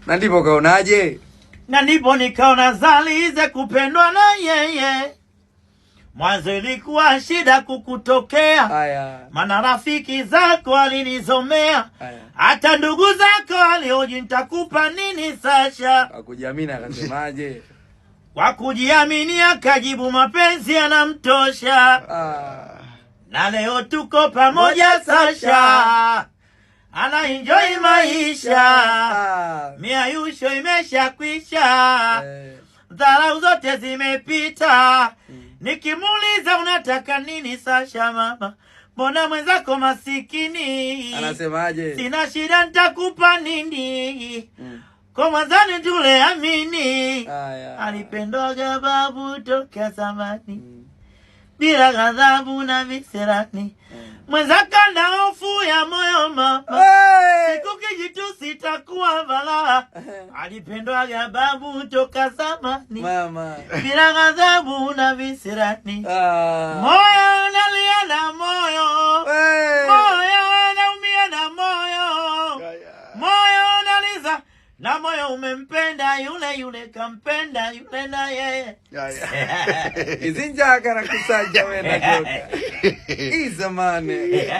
Na ndipo kaonaje? Na ndipo nikaona zalize kupendwa na yeye. Mwanzo ilikuwa shida kukutokea. Maana rafiki zako walinizomea. Hata ndugu zako walioji nitakupa nini Sasha. Hakujiamini akasemaje? Kwa kujiamini akajibu mapenzi yanamtosha. Na leo tuko pamoja Sasha. Ana enjoy maisha. Miayusho imesha kwisha. Dharau zote zimepita. Nikimuuliza unataka nini Sasha mama? Mbona mwenzako masikini? Anasemaje? Sina shida nitakupa nini? Kwa mwanzani tule amini. Alipendwaga babu toka zamani. Bila ghadhabu na visirani. Mwenzaka na hofu ya moyo mama. Siku kijitu sitakuwa balaa. Alipendwaga babu toka zamani. Bila ghadhabu na visirani. Moyo nalia na moyo. Moyo naumia na moyo. Moyo naliza na moyo umempenda yule kampenda yule na yeye. Izinja kana kusanja wena joka. Izamane.